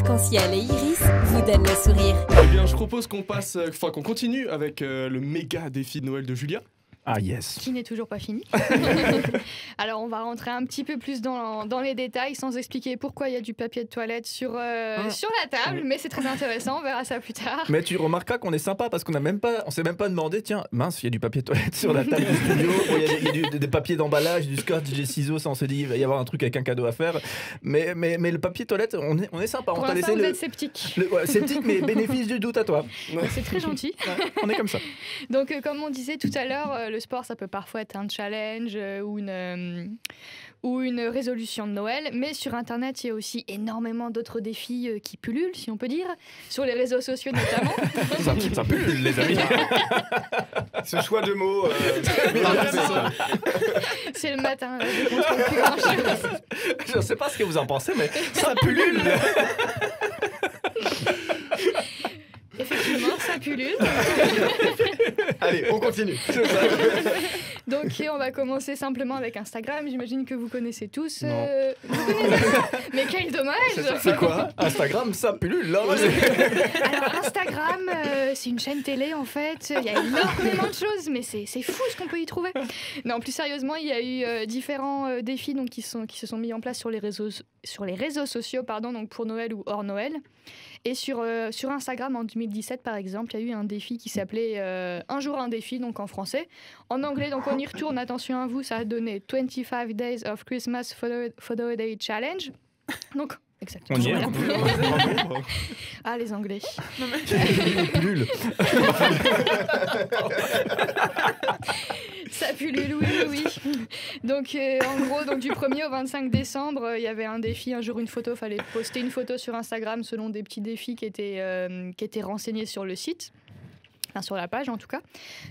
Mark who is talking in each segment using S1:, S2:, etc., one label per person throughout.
S1: arc-en-ciel et iris vous donnent le sourire.
S2: Eh bien, je propose qu'on qu'on continue avec le méga défi de Noël de Julia.
S3: Ah yes.
S4: Qui n'est toujours pas fini. Alors on va rentrer un petit peu plus dans les détails sans expliquer pourquoi il y a du papier de toilette sur la table, mais c'est très intéressant, on verra ça plus tard.
S3: Mais tu remarqueras qu'on est sympa parce qu'on s'est même pas demandé, tiens, mince, il y a du papier de toilette sur la table du studio, il y a des papiers d'emballage, du scotch, des ciseaux, ça on s'est dit il va y avoir un truc avec un cadeau à faire. Mais le papier de toilette, on est sympa.
S4: Pour
S3: on t'a
S4: l'instant,
S3: laissé
S4: vous êtes sceptique.
S3: sceptique, mais bénéfice du doute à toi.
S4: C'est très gentil.
S3: Ouais, on est comme ça.
S4: Donc comme on disait tout à l'heure, le sport ça peut parfois être un challenge ou une résolution de Noël, mais sur internet il y a aussi énormément d'autres défis qui pullulent, si on peut dire, sur les réseaux sociaux notamment.
S3: ça pullule les amis.
S5: Ce choix de mots.
S4: C'est le matin, là, je contrôle plus grand-chose.
S3: Je sais pas ce que vous en pensez, mais ça pullule.
S4: Effectivement, ça pullule.
S5: Allez, on continue.
S4: Donc on va commencer simplement avec Instagram. J'imagine que vous connaissez tous.
S3: Non.
S4: Vous connaissez mais quel dommage.
S3: C'est quoi Instagram, ça pullule là.
S4: Alors Instagram, c'est une chaîne télé en fait. Il y a énormément de choses, mais c'est fou ce qu'on peut y trouver. Non, plus sérieusement, il y a eu différents défis donc, qui se sont mis en place sur les réseaux sociaux, donc pour Noël ou hors Noël. Et sur Instagram en 2017 par exemple, il y a eu un défi qui s'appelait Un jour un défi, donc en français. En anglais, donc on y retourne, attention à vous, ça a donné 25 Days of Christmas Photo Day Challenge. Donc, exactement.
S3: On y est.
S4: Voilà. Ah, les Anglais.
S3: Pullule.
S4: Ça pullule, oui. Donc, en gros, donc, du 1er au 25 décembre, il y avait un défi, un jour une photo. Il fallait poster une photo sur Instagram selon des petits défis qui étaient renseignés sur le site. Enfin, sur la page en tout cas.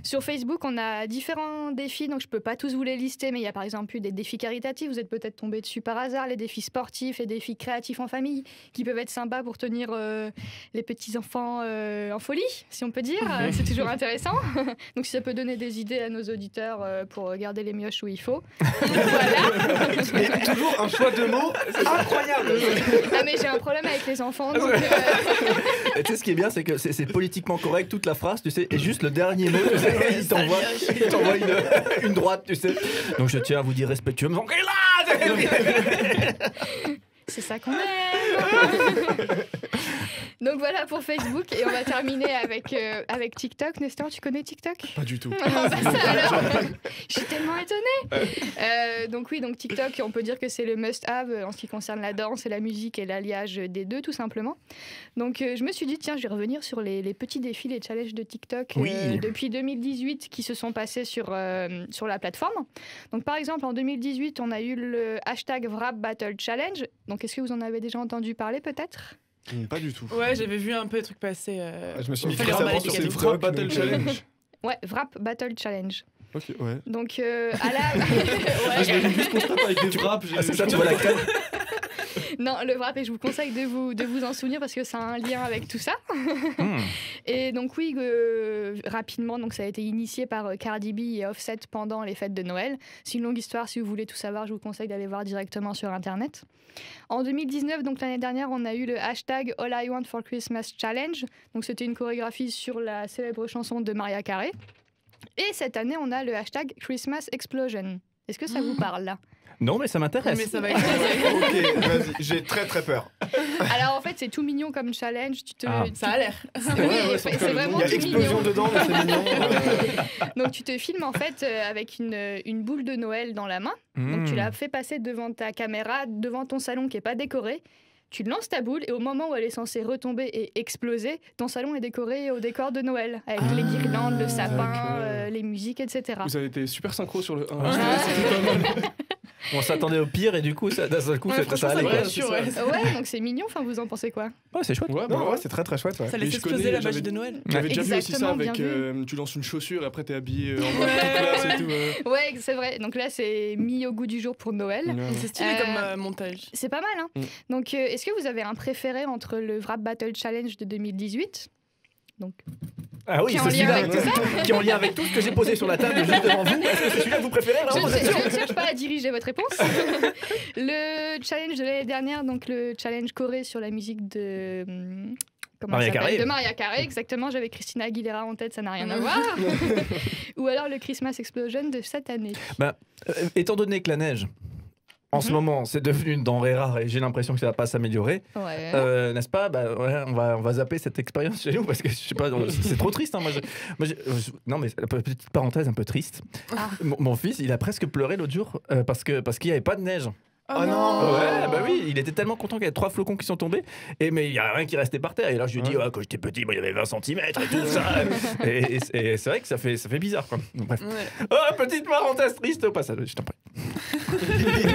S4: Sur Facebook, on a différents défis, donc je ne peux pas tous vous les lister, mais il y a par exemple eu des défis caritatifs, vous êtes peut-être tombés dessus par hasard, les défis sportifs, les défis créatifs en famille, qui peuvent être sympas pour tenir les petits-enfants en folie, si on peut dire. C'est toujours intéressant. Donc si ça peut donner des idées à nos auditeurs pour garder les mioches où il faut. Voilà.
S5: Mais toujours un choix de mots incroyable.
S4: Ah mais j'ai un problème avec les enfants. Donc,
S3: Et tu sais ce qui est bien, c'est que c'est politiquement correct toute la phrase, tu sais, et juste le dernier mot, tu sais, il t'envoie une droite, tu sais. Donc je tiens à vous dire respectueusement,
S4: c'est ça qu'on aime. Donc voilà pour Facebook et on va terminer avec TikTok. Nestor, tu connais TikTok ?
S2: Pas du tout.
S4: Je suis tellement étonnée. Donc TikTok, on peut dire que c'est le must-have en ce qui concerne la danse et la musique et l'alliage des deux tout simplement. Donc je me suis dit tiens, je vais revenir sur les petits défis, les challenges de TikTok depuis 2018 qui se sont passés sur la plateforme. Donc par exemple en 2018, on a eu le hashtag Wrap Battle Challenge. Donc est-ce que vous en avez déjà entendu parler peut-être ?
S2: Pas du tout.
S6: Ouais, j'avais vu un peu des trucs passer.
S5: Je me suis mis
S6: Fallait
S5: très
S6: remballer
S5: sur
S6: les
S5: ces
S6: cadeaux.
S2: Wrap Battle Challenge.
S4: Ouais, Wrap Battle Challenge.
S2: Ok, ouais.
S4: Donc à la...
S2: Je l'avais juste constaté avec des wraps.
S3: Ah, c'est ça, tu vois la crème.
S4: Non, le wrap, et je vous conseille de vous en souvenir parce que ça a un lien avec tout ça. Et donc oui, rapidement, donc ça a été initié par Cardi B et Offset pendant les fêtes de Noël. C'est une longue histoire, si vous voulez tout savoir, je vous conseille d'aller voir directement sur Internet. En 2019, donc l'année dernière, on a eu le hashtag All I Want for Christmas Challenge. Donc c'était une chorégraphie sur la célèbre chanson de Mariah Carey. Et cette année, on a le hashtag Christmas Explosion. Est-ce que ça vous parle là ?
S3: Non, mais ça m'intéresse.
S6: Mais ça va être.
S5: Ok, vas-y, j'ai très très peur.
S4: Alors en fait, c'est tout mignon comme challenge.
S6: Ça a l'air.
S4: Oui, c'est vraiment
S5: Il y a
S4: tout
S5: explosion
S4: mignon.
S5: dedans, mais c'est mignon.
S4: Donc tu te filmes en fait avec une boule de Noël dans la main. Donc tu la fais passer devant ta caméra, devant ton salon qui n'est pas décoré. Tu lances ta boule et au moment où elle est censée retomber et exploser, ton salon est décoré au décor de Noël, avec les guirlandes, le sapin, les musiques, etc.
S2: Vous avez été super synchro sur le 1.
S3: On s'attendait au pire et du coup, d'un seul coup, ça allait.
S6: me
S3: quoi.
S6: rassure, ouais.
S4: Ouais, donc c'est mignon. Enfin, vous en pensez quoi ?
S3: Ouais, c'est chouette.
S2: Ouais,
S5: Non, ouais, c'est très très chouette. Ouais.
S6: Ça
S2: Mais
S6: laisse
S2: je
S6: exploser
S2: connais,
S6: la magie
S2: j'avais-
S6: de Noël.
S2: J'avais déjà vu aussi ça
S4: Exactement,
S2: avec
S4: bien
S2: tu lances une chaussure et après t'es habillé en mode toute classe et tout.
S4: Ouais, c'est vrai. Donc là, c'est mis au goût du jour pour Noël.
S6: C'est stylé comme montage.
S4: C'est pas mal, hein. Donc, est-ce que vous avez un préféré entre le Wrap Battle Challenge de 2018 donc,
S3: Ah oui,
S4: Qui est en
S3: c'est
S4: lien
S3: celui-là.
S4: avec tout
S3: Qui est en lien avec tout ce que j'ai posé sur la table juste devant vous. Est-ce que c'est celui-là que vous préférez
S4: Je
S3: vraiment, vous êtes sûr
S4: je ne cherche pas à diriger votre réponse. Le challenge de l'année dernière, donc le challenge Corée sur la musique de... comment
S3: Mariah
S4: ça s'appelle
S3: Carey.
S4: De Mariah Carey, exactement. J'avais Christina Aguilera en tête, ça n'a rien à voir. Ou alors le Christmas Explosion de cette année.
S3: Étant donné que la neige, en ce moment, c'est devenu une denrée rare et j'ai l'impression que ça va pas s'améliorer,
S4: Ouais.
S3: n'est-ce pas? Ouais, on va zapper cette expérience chez nous parce que je sais pas, c'est trop triste. Hein, non, mais petite parenthèse un peu triste.
S4: Ah.
S3: Mon fils, il a presque pleuré l'autre jour parce qu'il n'y avait pas de neige.
S5: Oh non.
S3: Ouais, bah oui, il était tellement content qu'il y avait 3 flocons qui sont tombés, mais il n'y a rien qui restait par terre. Et là, je lui dis, quand j'étais petit, il y avait 20 cm et tout ça. et c'est vrai que ça fait bizarre, quoi. Donc, bref.
S6: Ouais.
S3: Oh, petite parenthèse triste au passage, je t'en prie.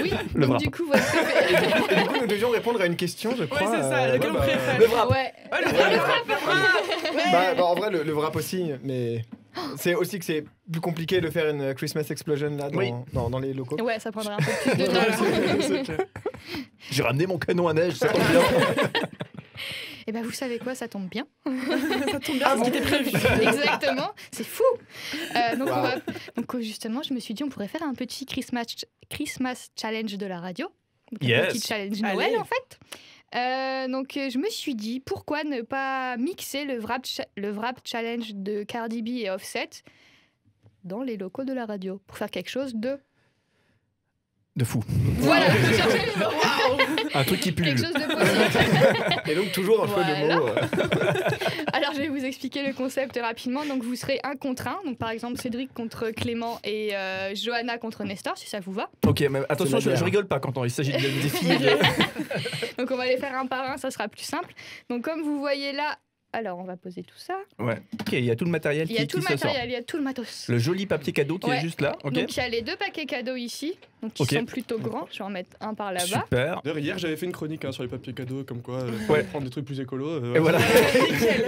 S4: Oui,
S3: Le
S4: donc
S3: wrap.
S4: du coup, votre préféré.
S5: Et du coup, nous devions répondre à une question, je
S6: Ouais,
S5: crois.
S6: c'est ça, lequel on préfère.
S3: Le wrap.
S4: Ouais.
S6: Ouais, le wrap.
S5: En vrai, le wrap aussi, mais c'est aussi que c'est plus compliqué de faire une Christmas Explosion là
S3: Oui.
S5: dans les locaux.
S4: Ouais, ça prendrait un peu plus de temps.
S3: J'ai ramené mon canon à neige, ça tombe bien.
S4: Et ben vous savez quoi, ça tombe bien.
S6: Ça tombe bien, ce qui était prévu.
S4: Exactement, c'est fou. Donc,
S5: Wow.
S4: donc justement, je me suis dit, on pourrait faire un petit Christmas challenge de la radio. Donc, un
S3: Yes.
S4: petit challenge
S6: Allez.
S4: Noël en fait. Donc je me suis dit, pourquoi ne pas mixer le wrap challenge de Cardi B et Offset dans les locaux de la radio pour faire quelque chose de...
S3: De fou.
S4: Voilà,
S3: Un truc qui pue.
S4: quelque chose de positif.
S5: Et donc, toujours un choix de
S4: Voilà.
S5: mots.
S4: Alors, je vais vous expliquer le concept rapidement. Donc, vous serez un contre un. Donc, par exemple, Cédric contre Clément et Johanna contre Nestor, si ça vous va.
S3: Ok, mais attention,
S5: C'est la
S3: je
S5: guerre.
S3: rigole pas quand il s'agit de défi.
S4: Donc, on va les faire un par un, ça sera plus simple. Donc, comme vous voyez là, alors, on va poser tout ça.
S3: Ouais. Ok, il y a tout le matériel
S4: Il y a
S3: qui
S4: tout le
S3: se sort.
S4: matériel, il y a tout le matos.
S3: Le joli papier cadeau qui
S4: Ouais.
S3: est juste là. Ok.
S4: Donc, il y a les 2 paquets cadeaux ici, donc qui
S3: Ok.
S4: sont plutôt grands. Je vais en mettre un par là-bas.
S3: Super.
S2: D'ailleurs, hier, j'avais fait une chronique sur les papiers cadeaux, comme quoi
S3: Ouais.
S2: prendre des trucs plus écolos.
S3: Et voilà.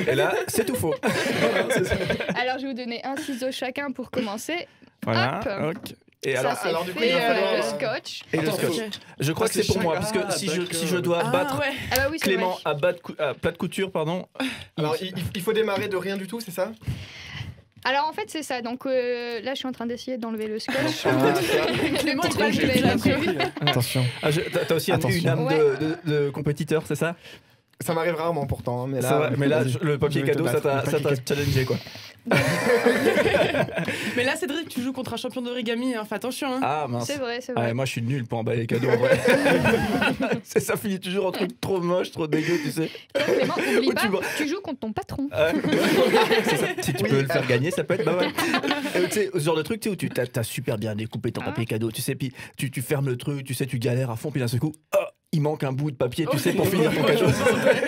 S3: Et là, c'est tout faux.
S4: Alors, je vais vous donner un ciseau chacun pour commencer.
S3: Voilà.
S4: Hop.
S3: Ok. Et
S4: Ça,
S3: alors,
S4: c'est
S5: alors, du coup,
S4: fait
S5: il va falloir,
S4: le
S5: euh,
S4: scotch.
S3: et le
S2: Attends,
S3: scotch.
S6: Ok.
S3: Je crois
S2: Ah,
S3: que c'est
S2: c'est
S3: pour moi,
S2: chaque-
S3: parce que
S2: Ah,
S3: si je
S2: d'accord.
S3: dois
S6: Ah
S3: battre
S6: ouais.
S4: Ah bah oui, c'est
S3: Clément
S4: vrai.
S3: à plat de couture, pardon.
S5: Alors, il faut démarrer de rien du tout, c'est ça?
S4: Alors en fait c'est ça, donc là je suis en train d'essayer d'enlever le scotch.
S6: Clément,
S4: Petit
S6: il va
S4: truc,
S6: le
S4: je l'ai
S6: faire.
S4: prévu.
S5: Attention.
S3: Ah, t'as aussi
S5: Attention.
S3: une âme
S4: Ouais.
S3: de compétiteur, c'est ça?
S5: Ça m'arrive rarement pourtant, hein, mais
S3: C'est
S5: là,
S3: vrai, mais là,
S5: vas-y.
S3: le papier
S5: Je vais te
S3: cadeau, ça
S5: battre.
S3: t'a
S5: Le papier
S3: challengé, quoi.
S6: Mais là, Cédric, tu joues contre un champion d'origami, hein. Fais attention. Hein.
S3: Ah mince.
S4: C'est vrai, c'est
S3: Ah,
S4: vrai.
S3: et moi je suis nul pour emballer les cadeaux en vrai. Ça finit toujours en truc trop moche, trop dégueu, tu sais.
S4: Toi, Clément, oublie
S3: Où
S4: pas,
S3: tu vas-
S4: tu joues contre ton patron.
S3: Ouais. C'est ça. Si tu peux le faire gagner, ça peut être pas mal. Tu sais, ce genre de truc, tu sais, où tu t'as super bien découpé ton papier cadeau, tu sais, puis tu fermes le truc, tu sais, tu galères à fond, puis d'un seul coup, il manque un bout de papier, tu sais, pour finir ton cadeau.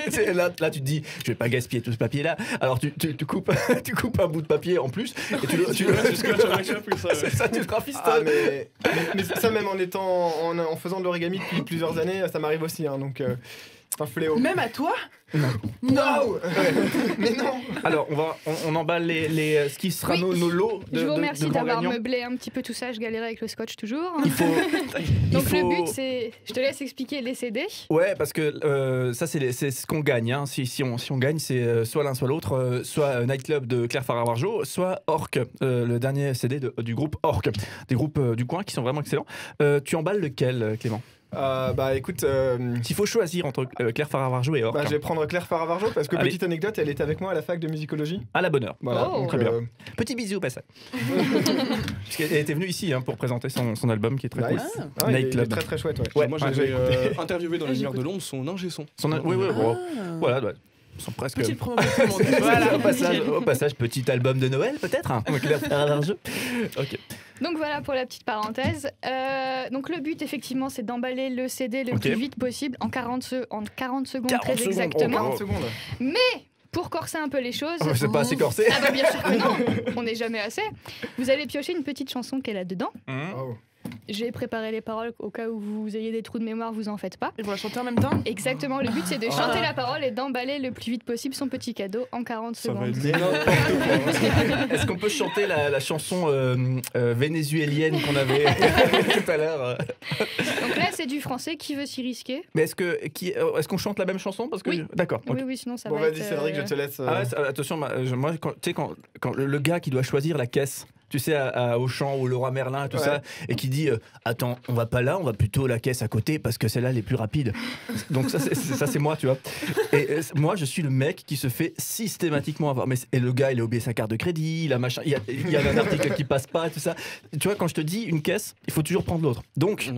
S3: Tu sais, là, tu te dis, je vais pas gaspiller tout ce papier-là. Alors tu coupes, tu coupes un bout de papier en plus, et tu le c'est ça, tu le rafistonnes.
S5: Ah, mais ça, même en faisant de l'origami depuis plusieurs années, ça m'arrive aussi, hein, donc c'est un fléau.
S6: Même à toi.
S5: Non. Mais non.
S3: Alors, on emballe ce qui sera
S4: Oui.
S3: nos lots de
S4: Je vous
S3: de
S4: remercie
S3: grands
S4: d'avoir
S3: gagnants.
S4: meublé un petit peu tout ça, je galérais avec le scotch toujours.
S3: Il faut.
S4: Donc le but c'est, je te laisse expliquer les CD.
S3: Ouais, parce que ça, c'est ce qu'on gagne. Hein. Si on gagne, c'est soit l'un, soit l'autre. Soit Nightclub de Claire Farrar-Warjo, soit Orc, le dernier CD du groupe Orc. Des groupes du coin qui sont vraiment excellents. Tu emballes lequel, Clément?
S5: Bah écoute,
S3: S'il faut choisir entre Claire Farrar-Warjo et Orc,
S5: je vais prendre Claire Farrar-Warjo parce que
S3: Allez.
S5: petite anecdote, elle était avec moi à la fac de musicologie.
S3: à la bonne heure.
S5: Voilà,
S4: Oh.
S5: donc,
S3: Très bien. Petit bisou au passage. Parce qu'elle était venue ici pour présenter son album qui est très
S5: nice.
S3: cool.
S5: Ah, il est
S3: Nightclub.
S5: très très chouette. Ouais.
S3: Ouais,
S2: Moi,
S3: ouais,
S2: j'avais
S5: j'ai
S2: interviewé dans les lumières de l'ombre son ingé son.
S3: Oui, bon,
S6: Ah.
S3: voilà, ouais. Ils sont presque.
S6: Petite promo pour tout le monde.
S3: Voilà,
S6: Voilà.
S3: au passage, petit album de Noël peut-être hein, Claire Farrar-Warjo. Ok.
S4: Donc voilà pour la petite parenthèse. Donc le but effectivement c'est d'emballer le CD le
S3: Ok.
S4: plus vite possible en 40 secondes
S3: 40
S4: très
S3: secondes,
S4: exactement.
S5: 40 secondes.
S4: Pour corser un peu les choses.
S3: Oh, c'est pas assez corsé.
S4: Ah bah bien sûr que non, on n'est jamais assez. Vous allez piocher une petite chanson qu'elle a dedans.
S5: Oh.
S4: J'ai préparé les paroles au cas où vous ayez des trous de mémoire, vous en faites pas.
S6: Et on va chanter en même temps.
S4: Exactement, le but c'est de chanter la parole et d'emballer le plus vite possible son petit cadeau en 40
S2: Ça va
S4: secondes.
S2: être n'importe quoi.
S3: Est-ce qu'on peut chanter la chanson vénézuélienne qu'on avait tout à l'heure
S4: Donc là c'est du français, qui veut s'y risquer?
S3: Mais est-ce qu'on chante la même chanson parce que
S4: Oui.
S3: D'accord. ok.
S4: Oui, sinon ça
S5: Bon,
S4: va
S5: vas-y,
S4: être...
S5: Cédric, je te laisse.
S3: Ah ouais, attention, moi, tu sais, quand le gars qui doit choisir la caisse, tu sais, à Auchan ou Leroy Merlin, tout
S5: Ouais.
S3: ça, et qui dit attends, on va pas là, on va plutôt la caisse à côté parce que celle-là, elle est plus rapide. Donc, ça, c'est moi, tu vois. Et moi, je suis le mec qui se fait systématiquement avoir. Et le gars, il a oublié sa carte de crédit, il a machin, il y a un article qui passe pas, tout ça. Tu vois, quand je te dis une caisse, il faut toujours prendre l'autre. Donc,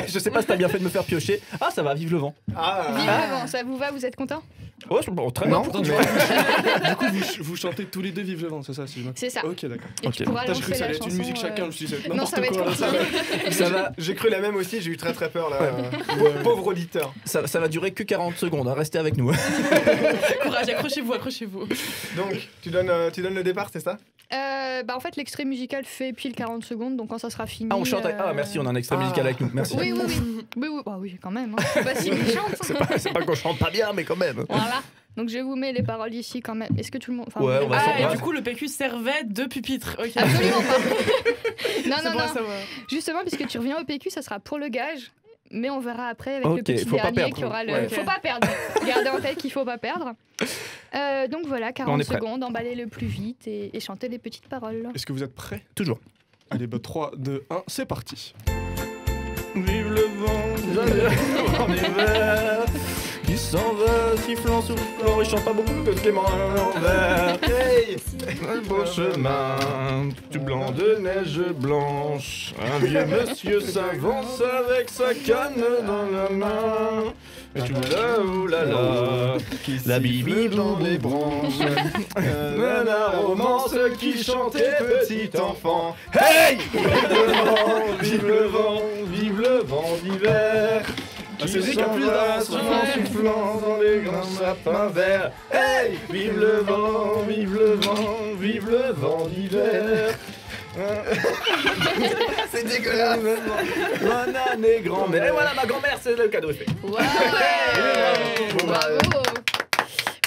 S3: je sais pas si t'as bien fait de me faire piocher. Ah, ça va, vive le vent.
S4: Vive le vent, ça vous va, vous êtes content?
S3: Oh, très
S5: Non,
S3: bien.
S2: Pourtant,
S5: mais-
S2: du coup, vous chantez tous les deux Vive le vent, c'est ça si je me-
S4: C'est ça.
S2: Ok, d'accord.
S4: Et tu pourras
S2: J'ai cru
S4: lancer
S2: que ça
S4: la
S2: allait être une
S4: chanson,
S2: musique chacun, je me suis dit, c'est
S4: Non, ça va
S2: n'importe
S4: être
S2: quoi.
S4: comme ça.
S3: Ça va,
S5: J'ai cru la même aussi, j'ai eu très très peur là.
S3: Ouais.
S5: Pauvre auditeur.
S3: ça va durer que 40 secondes, hein, restez avec nous.
S6: Courage, accrochez-vous.
S5: Donc, tu donnes le départ, c'est ça?
S4: En fait, l'extrait musical fait pile 40 secondes, donc quand ça sera fini...
S3: Ah, on chante. Ah, merci, on a un extrait musical avec nous. Merci.
S4: Oui. Bah oui, quand même. Hein. Bah si, il chante.
S3: C'est pas qu'on chante pas bien, mais quand même.
S4: Voilà. Donc je vous mets les paroles ici quand même. Est-ce que tout le monde...
S3: Ouais, on va
S6: Ah,
S3: s'en-
S6: et du coup, le PQ servait de pupitre. Ok.
S4: Absolument pas. Non,
S6: C'est bon à
S4: non.
S6: savoir.
S4: Justement, puisque tu reviens au PQ, ça sera pour le gage. Mais on verra après avec le
S3: Ok,
S4: petit
S3: faut pas
S4: dernier
S3: perdre.
S4: qui aura le...
S3: Ouais.
S4: Faut pas perdre. Gardez en tête qu'il faut pas perdre. Donc voilà,
S3: On
S4: 40
S3: est prêt.
S4: secondes, emballer le plus vite et chanter les petites paroles.
S2: Est-ce que vous êtes prêts?
S3: Toujours.
S2: Allez, 3, 2, 1, c'est parti.
S3: Vive le vent en hiver qui s'en va sifflant, soufflant. Il chante pas beaucoup que Clément à l'envers. Hey, un beau chemin, tout blanc de neige blanche. Un vieux monsieur s'avance avec sa canne dans la main. Et tout là, oulala, la bibi dans les branches. La romance qui chantait petit enfant. Hey! Vive le vent, vive le vent d'hiver.
S2: Ah, c'est lui qui a plus d'avance.
S3: Soufflant dans les grands sapins verts. Hey! Vive le vent, vive le vent, vive le vent d'hiver. C'est dégueulasse. Bonne année grand-mère. Et voilà ma grand-mère, c'est le cadeau fait.
S4: Ouais. Bravo.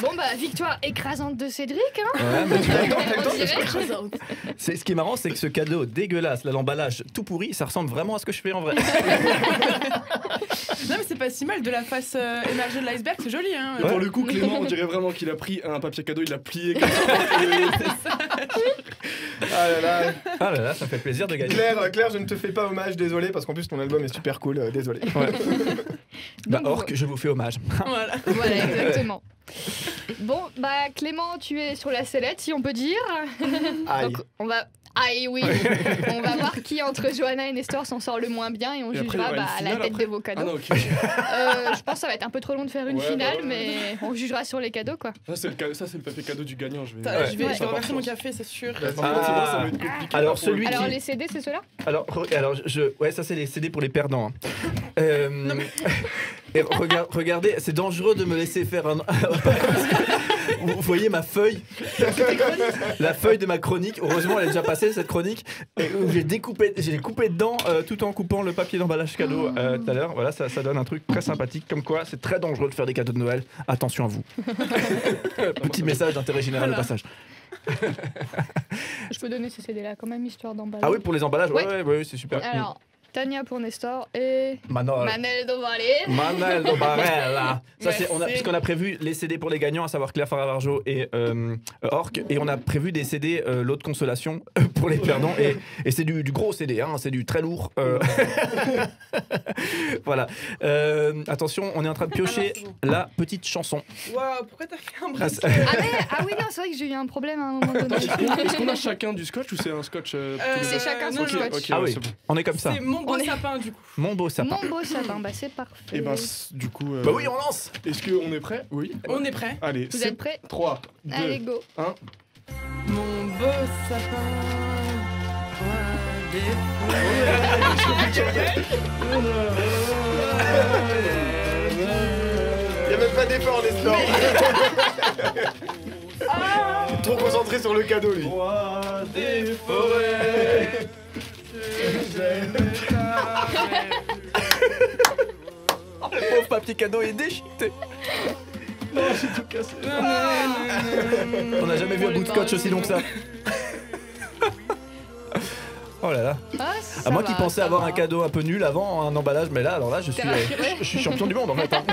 S4: Bon bah victoire écrasante de Cédric, hein.
S3: Ouais, mais tu vois,
S4: On dirait.
S3: ce qui est marrant, c'est que ce cadeau dégueulasse, là, l'emballage tout pourri, ça ressemble vraiment à ce que je fais en vrai.
S6: Non, mais c'est pas si mal. De la face émergée de l'iceberg, c'est joli. Hein.
S2: Et pour le coup, Clément, on dirait vraiment qu'il a pris un papier cadeau, il l'a plié comme ça.
S5: Ah là là.
S3: Ah là là, ça fait plaisir de gagner.
S5: Claire, je ne te fais pas hommage, désolé, parce qu'en plus ton album est super cool, désolé.
S3: Bah,
S4: Donc,
S3: Orc, je vous fais hommage.
S6: Voilà.
S4: Voilà, exactement. Bon, bah Clément, tu es sur la sellette, si on peut dire.
S5: Aïe.
S4: Donc on va... Aïe, oui. On va voir qui entre Johanna et Nestor s'en sort le moins bien et on
S2: Et après, il y
S4: jugera
S2: aura une
S4: à la
S2: finale
S4: tête
S2: après
S4: de vos cadeaux.
S2: Ah non, ok.
S4: Je pense que ça va être un peu trop long de faire une
S2: Ouais,
S4: finale,
S2: bah ouais.
S4: mais on jugera sur les cadeaux, quoi.
S2: Ça, c'est le papier cadeau du gagnant. Je vais.
S6: Putain, je vais
S4: Ouais.
S6: reverser mon café, c'est sûr.
S2: Par contre, c'est bon, ça va être compliqué.
S3: Alors,
S2: Pour le
S3: celui
S2: coup.
S4: Alors
S3: qui-
S4: les CD, c'est ceux-là?
S3: Alors, ouais, ça c'est les CD pour les perdants. Hein. Et regardez, c'est dangereux de me laisser faire un. Vous voyez ma feuille, la feuille de ma chronique. Heureusement, elle est déjà passée cette chronique. Et où j'ai coupé dedans tout en coupant le papier d'emballage cadeau tout à l'heure. Voilà, ça donne un truc très sympathique. Comme quoi, c'est très dangereux de faire des cadeaux de Noël. Attention à vous. Petit message d'intérêt général
S6: Voilà.
S3: au passage.
S4: Je peux donner ces CD-là quand même, histoire d'emballer.
S3: Ah oui, pour les emballages, ouais, c'est super.
S4: Alors, Tania pour Nestor et
S3: Manol.
S4: Manel Dovalé.
S3: Manel Dobarella. Ça, c'est,
S6: Merci.
S3: puisqu'on a prévu les CD pour les gagnants, à savoir Claire Faravarjo et Orc, et on a prévu des CD l'autre consolation pour les perdants, et c'est du gros CD, hein, c'est du très lourd. Voilà. Attention, on est en train de piocher la petite chanson.
S6: Waouh, pourquoi t'as fait un
S3: Ah,
S6: break
S3: c'est-
S4: Ah oui, non, c'est vrai que j'ai eu un problème à un moment donné.
S2: Est-ce qu'on a chacun du scotch ou c'est un scotch tous les
S4: c'est
S2: deux
S4: chacun son
S6: non,
S2: Ok,
S6: non,
S4: scotch.
S2: ok,
S3: Ah
S2: ouais,
S3: oui,
S2: c'est bon.
S3: on est comme ça.
S6: C'est mon beau
S4: On est-
S6: sapin, du coup.
S3: Mon beau sapin.
S4: Mon beau sapin, bah c'est parfait.
S2: Et ben, du coup.
S3: Bah oui, on lance.
S2: Est-ce qu'on est prêt? Oui.
S6: On est prêt.
S2: Allez,
S4: Vous
S2: c'est
S4: êtes prêts?
S2: 3, 2,
S4: Allez, go.
S6: Mon beau sapin.
S5: Y'a même pas d'effort, Nestor. Trop concentré sur le cadeau, lui.
S3: Roi des forêts, Le pauvre papier cadeau est déchiqueté. On n'a jamais vu un bout de scotch aussi long que ça. Oh là là. À moi qui pensais avoir un cadeau un peu nul avant, un emballage, mais là, alors là, je suis champion du monde en fait. Hein.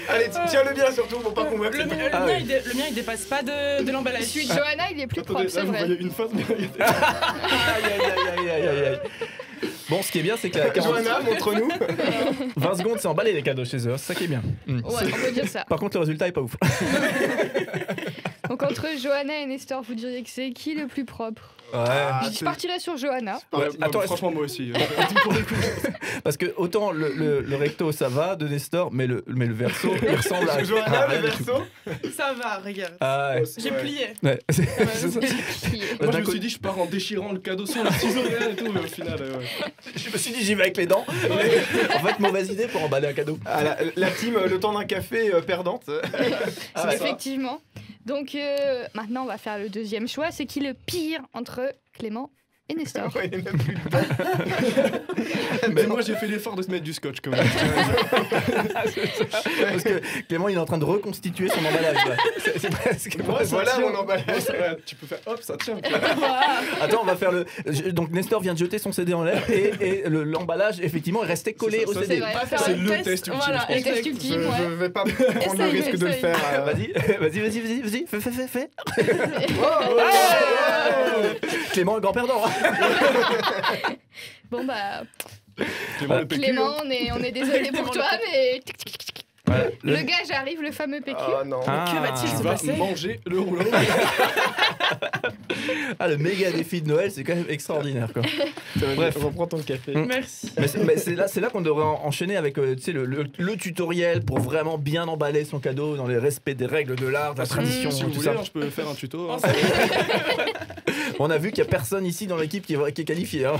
S5: Allez, tiens-le bien surtout pour pas qu'on voit.
S6: Le mien, il dépasse pas de l'emballage.
S4: Celui de Johanna, il est plus propre, c'est
S2: Vous
S4: vrai.
S2: voyez une face, mais
S3: Aïe. Bon, ce qui est bien, c'est que la 40...
S5: Johanna, montre-nous.
S3: 20 secondes, c'est emballé les cadeaux chez eux. C'est ça qui est bien.
S4: Ouais, on peut dire ça.
S3: Par contre, le résultat est pas ouf.
S4: Donc entre Johanna et Nestor, vous diriez que c'est qui le plus propre?
S3: Ouais.
S4: Je partirais sur Johanna.
S3: Ouais, attends,
S2: franchement, moi aussi.
S3: Parce que autant le recto ça va de Nestor, mais le verso il ressemble à.
S5: Johanna,
S3: rien
S5: le
S3: du tout.
S5: verso.
S6: Ça va, regarde.
S3: Ah ouais.
S6: J'ai plié.
S3: Ouais. C'est ça.
S2: Moi, je me suis dit, je pars en déchirant le cadeau sans le ciseau et tout, mais au final, ouais.
S3: Je me suis dit, j'y vais avec les dents. En fait, mauvaise idée pour emballer un cadeau.
S5: Ah, la team, le temps d'un café perdante.
S3: Ah ouais.
S4: Effectivement. Donc maintenant, on va faire le deuxième choix. C'est qui le pire entre Clément et Nestor?
S5: Ouais, il est même plus dedans.
S2: Mais moi, j'ai fait l'effort de se mettre du scotch quand même.
S3: Parce que Clément, il est en train de reconstituer son emballage. Là. C'est presque.
S2: Moi, ça
S5: Voilà
S2: tient.
S5: mon emballage.
S2: Ouais, tu peux faire hop, ça tient.
S3: Attends, on va faire le. Donc Nestor vient de jeter son CD en l'air et l'emballage, effectivement, est resté collé au
S2: ça,
S3: CD.
S4: C'est vrai.
S6: On va faire
S2: C'est
S6: un
S2: le
S6: test.
S2: test ultime,
S6: Voilà,
S2: je pense.
S4: Le test
S6: exact.
S4: ultime,
S5: Je
S4: ouais.
S5: vais pas prendre le risque de le
S4: essaye.
S5: faire.
S3: Vas-y, fais. Clément, le grand perdant.
S4: Bon bah,
S2: Clément, le PQ,
S4: Clément,
S2: hein.
S4: on est désolé pour toi, mais
S3: Voilà,
S4: le gage arrive, le fameux PQ.
S5: Ah non.
S6: Que va-t-il
S2: Tu
S6: se
S2: vas
S6: passer?
S2: manger le rouleau.
S3: le méga défi de Noël, c'est quand même extraordinaire. Quoi. Bref.
S5: Reprends ton café.
S6: Merci.
S3: Mais c'est là qu'on devrait enchaîner avec tu sais, le tutoriel pour vraiment bien emballer son cadeau dans les respects des règles de l'art, de la tradition,
S2: Si vous
S3: tout
S2: voulez,
S3: ça.
S2: hein, je peux faire un tuto. hein.
S3: On a vu qu'il n'y a personne ici dans l'équipe qui est qualifié. Hein.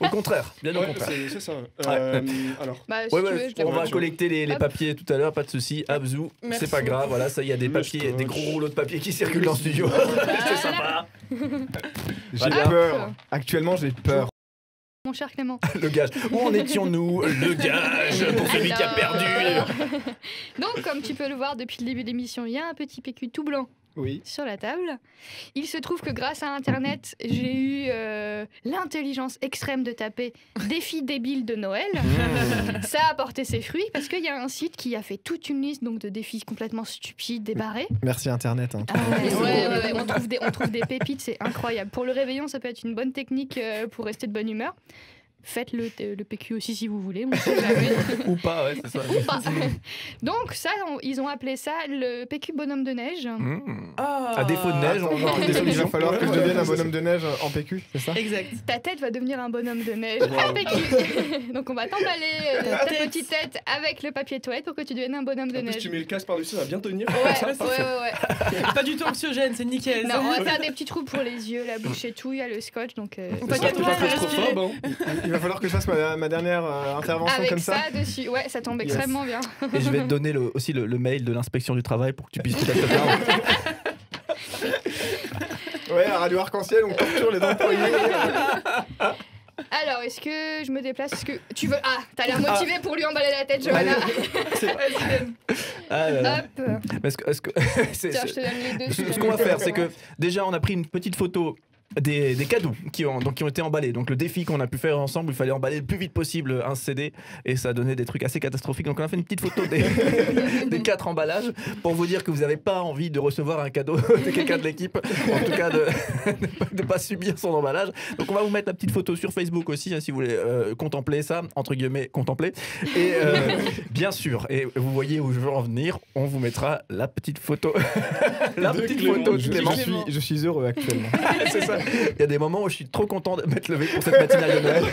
S3: Au contraire, bien au
S2: Ouais,
S3: contraire.
S2: c'est ça.
S3: Ouais.
S2: Alors,
S4: Bah, si
S3: Ouais,
S4: tu
S3: ouais,
S4: veux, je
S3: on
S4: te-
S3: va collecter les
S4: Hop.
S3: papiers tout à l'heure, pas de souci. Abzou,
S6: Merci
S3: c'est pas grave. Voilà, ça, il y a des
S2: Le
S3: papiers,
S2: scotch.
S3: des gros rouleaux de papier qui circulent dans le studio. C'est sympa.
S5: J'ai
S3: Voilà.
S5: peur. Actuellement, j'ai peur.
S4: Mon cher Clément.
S3: Le gage. Où en étions-nous? Le gage pour celui qui a perdu.
S4: Donc, comme tu peux le voir depuis le début de l'émission, il y a un petit PQ tout blanc
S5: Oui.
S4: sur la table. Il se trouve que grâce à Internet, j'ai eu l'intelligence extrême de taper défi débile de Noël. Ça a porté ses fruits parce qu'il y a un site qui a fait toute une liste donc, de défis complètement stupides, débarrés.
S5: Merci Internet. Hein.
S4: Ah ouais, on trouve des pépites, c'est incroyable. Pour le réveillon, ça peut être une bonne technique pour rester de bonne humeur. Faites le PQ aussi si vous voulez, on sait jamais.
S3: Ou pas, ouais, c'est ça.
S4: Ou pas. Donc ça, ils ont appelé ça le PQ bonhomme de neige.
S3: À défaut de neige, on va trouver des
S5: Il va
S3: solutions.
S5: falloir que je devienne un bonhomme de neige en PQ, c'est ça?
S6: Exact.
S4: Ta tête va devenir un bonhomme de neige en PQ. Donc on va t'emballer ta petite tête avec le papier toilette pour que tu deviennes un bonhomme de
S2: en plus,
S4: neige.
S2: tu mets le casque par-dessus, ça va bien tenir.
S4: Ouais.
S6: Pas du tout anxiogène, c'est nickel.
S4: Non, on va faire des petits trous pour les yeux, la bouche et tout. Il y a le scotch, donc.
S6: T'inquiète pas,
S2: Pas trop
S6: respirer.
S2: fort,
S5: Il va falloir que je fasse ma dernière intervention
S4: avec
S5: comme ça.
S4: dessus, ouais, ça tombe
S5: Yes.
S4: extrêmement bien.
S3: Et je vais te donner aussi le mail de l'inspection du travail pour que tu puisses peut-être te plaindre.
S5: Ouais, à Radio Arc-en-Ciel, on torture les employés.
S4: Alors, est-ce que je me déplace? Est-ce que tu veux? Ah, t'as l'air motivé pour lui emballer la tête, Johanna.
S3: Ah là là.
S4: Hop.
S3: Mais est-ce que c'est-
S4: Tiens, je te donne les deux.
S3: ce qu'on va faire, c'est que déjà, on a pris une petite photo des cadeaux qui ont été emballés. Donc le défi qu'on a pu faire ensemble, il fallait emballer le plus vite possible un CD et ça a donné des trucs assez catastrophiques. Donc on a fait une petite photo des 4 emballages pour vous dire que vous n'avez pas envie de recevoir un cadeau de quelqu'un de l'équipe, en tout cas de ne pas subir son emballage. Donc on va vous mettre la petite photo sur Facebook aussi, hein, si vous voulez contempler ça, entre guillemets contempler. Et bien sûr, et vous voyez où je veux en venir, on vous mettra la petite photo, la
S2: De
S3: petite
S2: Clément.
S3: photo de
S5: Je
S3: Clément.
S5: suis heureux actuellement.
S3: C'est ça. Il y a des moments où je suis trop content de m'être levé pour cette matinale de Noël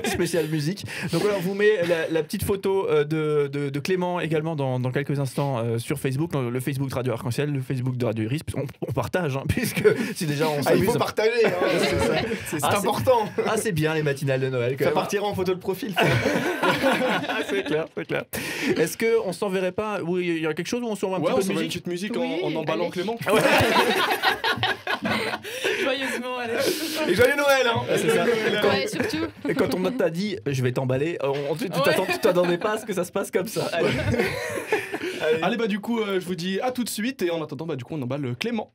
S3: spéciale musique. Donc voilà, on vous met la petite photo de Clément également dans quelques instants sur Facebook, le Facebook de Radio Arc-en-Ciel, le Facebook de Radio Iris. On partage, hein, puisque si déjà on
S5: Il
S3: s'amuse.
S5: faut partager, hein, c'est
S3: Ah,
S5: important.
S3: Ah, c'est bien les matinales de Noël quand
S5: Ça
S3: même.
S5: partira en photo de profil.
S3: C'est clair, c'est clair. Est-ce qu'on s'enverrait pas? Oui, il y a quelque chose où on s'envoie un
S2: Ouais,
S3: petit
S2: on
S3: peu de
S2: s'envoie une
S3: musique?
S2: petite musique
S4: Oui,
S2: en emballant
S4: allez.
S2: Clément.
S6: Joyeusement, allez.
S5: Et joyeux Noël, hein.
S3: Ah, c'est ça.
S4: Ouais, surtout.
S3: Et quand on t'a dit je vais t'emballer, tu t'attendais pas à ce que ça se passe comme ça. Allez.
S2: Allez, bah du coup, je vous dis à tout de suite et en attendant, bah du coup, on emballe Clément.